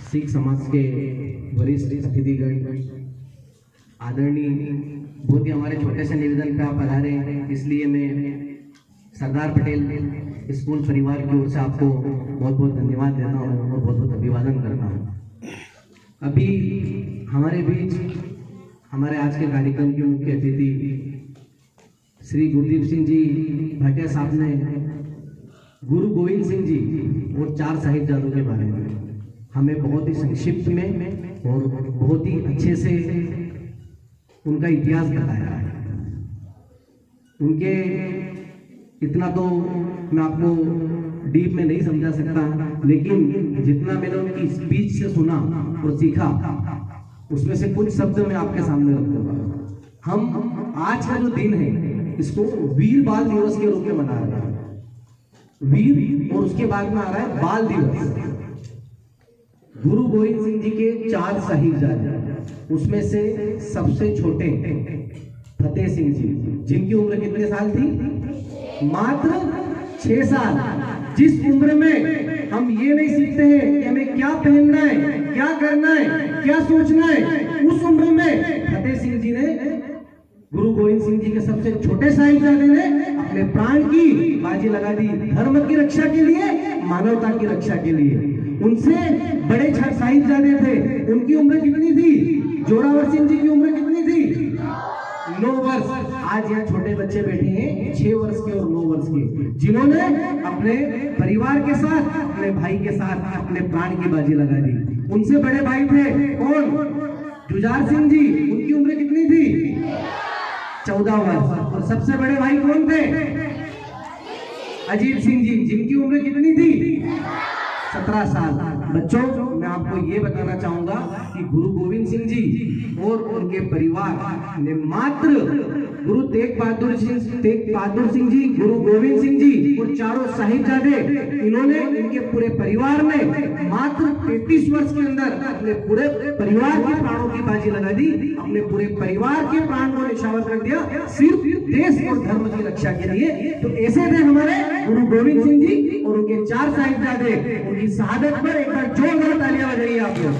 सिख समाज के वरिष्ठ अतिथिगण, आदरणीय, बहुत ही हमारे छोटे से निवेदन पे आप पधारे हैं, इसलिए मैं सरदार पटेल स्कूल परिवार की ओर से आपको बहुत बहुत धन्यवाद देता हूँ और बहुत बहुत अभिवादन करता हूँ। अभी हमारे बीच हमारे आज के कार्यक्रम के मुख्य अतिथि श्री गुरदीप सिंह जी भाटिया साहब ने गुरु गोविंद सिंह जी और 4 साहिबजादों के बारे में हमें बहुत ही संक्षिप्त में और बहुत ही अच्छे से उनका इतिहास बताया है। उनके इतना तो मैं आपको डीप में नहीं समझा सकता, लेकिन जितना मैंने उनकी स्पीच से सुना और सीखा उसमें से कुछ शब्द मैं आपके सामने रख दूंगा। हम आज का जो दिन है इसको वीर बाल दिवस के रूप में मना रहे हैं। वीर और उसके बाद में आ रहा है बाल दिवस। गुरु गोविंद सिंह जी के 4 साहिबजादे, उसमें से सबसे छोटे फतेह सिंह जी, जिनकी उम्र कितने साल थी? मात्र 6 साल। जिस उम्र में हम ये नहीं सीखते हैं कि हमें क्या पहनना है, क्या करना है, क्या सोचना है, उस उम्र में फतेह सिंह जी ने, गुरु गोविंद सिंह जी के सबसे छोटे साहिबजादे ने अपने प्राण की बाजी लगा दी, धर्म की रक्षा के लिए, मानवता की रक्षा के लिए। उनसे बड़े 6 साहिबजादे थे, उनकी उम्र कितनी थी? जोरावर सिंह जी की उम्र कितनी थी? 9 वर्ष। आज यहाँ छोटे बच्चे बैठे हैं 6 वर्ष के और 9 वर्ष के, जिन्होंने अपने परिवार के साथ, अपने भाई के साथ अपने प्राण की बाजी लगा दी। उनसे बड़े भाई थे कौन? जुझार सिंह जी, उनकी उम्र कितनी थी? 14 वर्ष। और सबसे बड़े भाई कौन थे? अजीत सिंह जी, जिनकी उम्र कितनी थी? 17 साल। बच्चों, मैं आपको ये बताना चाहूंगा कि गुरु गोविंद सिंह जी और उनके परिवार ने मात्र गुरु तेग बहादुर सिंह जी, गुरु गोविंद सिंह जी और 4 साहिबजादे, इन्होंने, इनके पूरे परिवार ने मात्र 33 वर्ष के अंदर अपने पूरे परिवार के प्राणों की बाजी लगा दी, अपने पूरे परिवार के प्राण को निछावर कर दिया सिर्फ देश और धर्म की रक्षा के लिए। तो ऐसे थे हमारे गुरु गोविंद सिंह जी और उनके 4 साहिबजादे। उनकी शहादत पर एक बार जोरदार तालियां बजाइए आप लोग।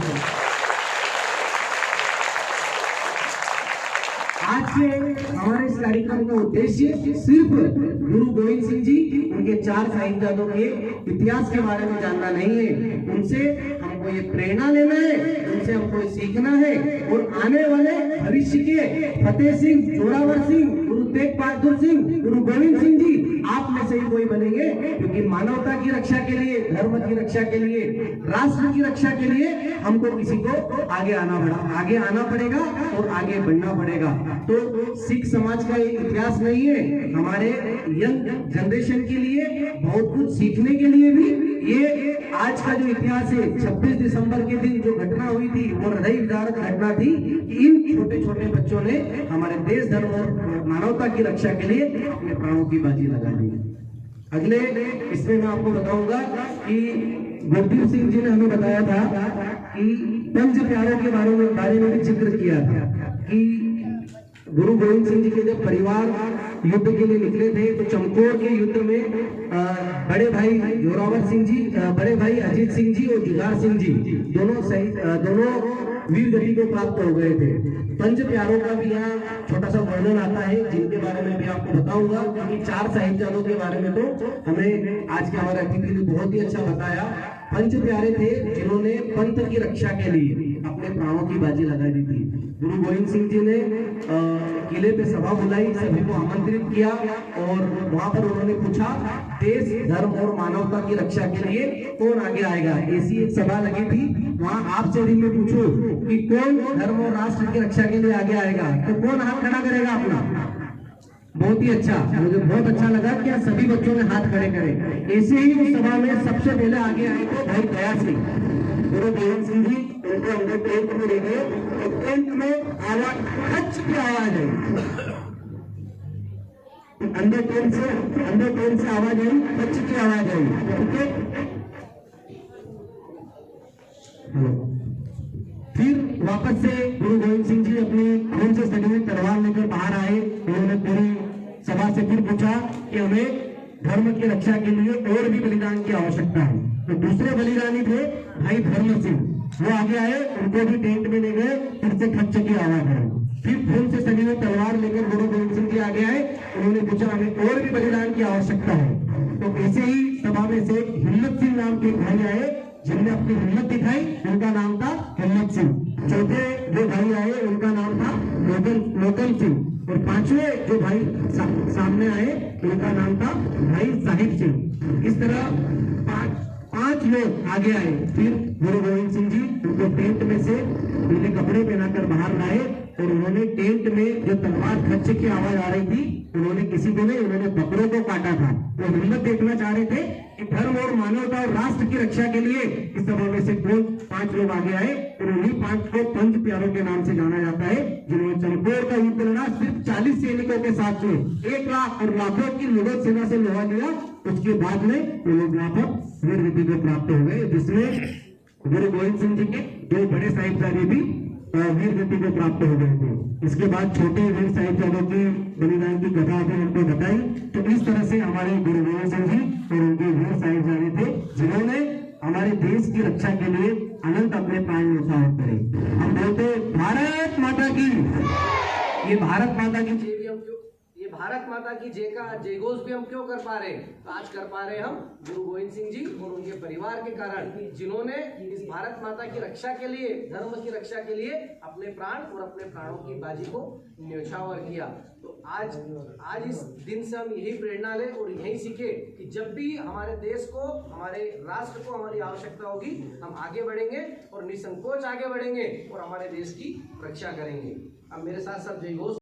आज के हमारे इस कार्यक्रम का उद्देश्य सिर्फ गुरु गोविंद सिंह जी, उनके 4 साहिबजादों के इतिहास के बारे में जानना नहीं है, उनसे हमको ये प्रेरणा लेना है, उनसे हमको सीखना है और आने वाले भविष्य के फतेह सिंह, जोरावर सिंह, गुरु तेग बहादुर सिंह, गुरु गोविंद सिंह जी आप में से ही कोई बनेंगे, क्योंकि मानवता की रक्षा के लिए, धर्म की रक्षा के लिए, राष्ट्र की रक्षा के लिए हमको किसी को आगे आना पड़ेगा और आगे बढ़ना पड़ेगा। तो सिख समाज का ये इतिहास नहीं है, हमारे यंग जनरेशन के लिए बहुत कुछ सीखने के लिए भी ये आज का जो इतिहास है, 26 दिसंबर के दिन जो घटना हुई थी वो हृदय विदारक घटना थी कि इन छोटे छोटे बच्चों ने हमारे देश, धर्म और मानवता की रक्षा के लिए अपने प्राणों की बाजी लगा दी। अगले इसमें मैं आपको बताऊंगा कि गुरदीप सिंह जी ने हमें बताया था कि पंच प्यारों के बारे में भी जिक्र किया था कि गुरु गोविंद सिंह जी के जब परिवार युद्ध के लिए निकले थे तो चमकौर के युद्ध में बड़े भाई जोरावर सिंह जी, बड़े भाई अजीत सिंह जी और जुझार सिंह जी दोनों वीर गति को प्राप्त हो गए थे। पंच प्यारों का भी यहाँ छोटा सा वर्णन आता है, जिनके बारे में भी आपको बताऊंगा, क्योंकि 4 साहिबजादों के बारे में तो हमें आज के हमारे अतिथि ने बहुत ही अच्छा बताया। पंच प्यारे थे जिन्होंने पंथ की रक्षा के लिए अपने प्राणों की बाजी लगा दी थी। गुरु गोविंद सिंह जी ने किले पे सभा बुलाई, सभी को आमंत्रित किया और वहां पर उन्होंने पूछा देश, धर्म और मानवता की रक्षा के लिए कौन आगे आएगा। ऐसी एक सभा लगी थी, वहां आपसे भी मैं पूछूं कि कौन धर्म और राष्ट्र की रक्षा के लिए आगे आएगा, तो कौन हाथ खड़ा करेगा अपना? बहुत ही अच्छा, मुझे बहुत अच्छा लगा कि सभी बच्चों ने हाथ खड़े करे। ऐसे ही उस सभा में सबसे पहले आगे आए थे भाई दया सिंह, गुरु गोविंद सिंह जी उनको अंदर टेंट में ले गए और टेंट में आवाज, हच की आवाज आई, अंदर टेंट से आवाज आई, हच की आवाज आई। ठीक है, फिर वापस से गुरु गोविंद सिंह जी अपनी खून से सजी हुई तलवार लेकर बाहर आए। उन्होंने पूरी सभा से फिर पूछा कि हमें धर्म की रक्षा के लिए और भी बलिदान की आवश्यकता है। तो दूसरे बलिदानी थे भाई धर्म सिंह, वो आगे आए, उनको भी टेंट में ले गए, फिर से खच्चे की आवाज आई। फिर खून से सनी हुई तलवार लेकर गुरु गोविंद सिंह जी आगे आए, उन्होंने पूछा हमें और भी बलिदान की आवश्यकता है। तो ऐसे ही सभा में से हिम्मत सिंह नाम के भाई आए, जिनने अपनी हिम्मत दिखाई, उनका नाम था हिम्मत सिंह। चौथे जो भाई आए उनका नाम था लोकन सिंह, और पांचवें जो भाई सामने आए उनका नाम था भाई साहिब सिंह। इस तरह पांच लोग आगे आए। फिर गुरु गोविंद सिंह जी उनको टेंट में से पीले कपड़े पहनाकर बाहर लाए, और उन्होंने टेंट में जो तलवार खच्चे की आवाज आ रही थी, उन्होंने किसी को नहीं, उन्होंने बकरों को काटा था। वो हिम्मत देखना चाह रहे थे कि धर्म और मानवता और राष्ट्र की रक्षा के लिए इस सभा में से कौन 5 लोग आगे आए, और उन्हीं 5 को पंच प्यारों के नाम से जाना जाता है, जिन्होंने चमकौर का युद्ध लड़ा सिर्फ 40 सैनिकों के साथ में, 1 लाख और लाखों की मुगल सेना से लोहा लिया। उसके बाद में वो लोग वहां पर वीर गति को प्राप्त हो गए, जिसमें गुरु गोविंद सिंह जी के 2 बड़े साहिबजादे भी वीर गति को प्राप्त हो गए थे। इसके बाद छोटे वीर साहिबजादों की बलिदान की कथा भी उनको बताई। तो इस तरह से हमारे गुरु गोविंद सिंह जी और उनके वीर साहिबजादे थे, जिन्होंने हमारे देश की रक्षा के लिए अनंत अपने प्राण न्यौछावर करे। हम बोलते भारत माता की, ये भारत माता की जय भी हम क्यों, ये भारत माता की जय का जय घोष भी हम क्यों कर पा रहे हैं? तो आज कर पा रहे हैं हम गुरु गोविंद सिंह जी और उनके परिवार के कारण, जिन्होंने इस भारत माता की रक्षा के लिए, धर्म की रक्षा के लिए अपने प्राण और अपने प्राणों की बाजी को न्यौछावर किया। तो आज इस दिन से हम यही प्रेरणा लें और यही सीखे कि जब भी हमारे देश को, हमारे राष्ट्र को हमारी आवश्यकता होगी, हम आगे बढ़ेंगे और निसंकोच आगे बढ़ेंगे और हमारे देश की रक्षा करेंगे। अब मेरे साथ सब जय घोष।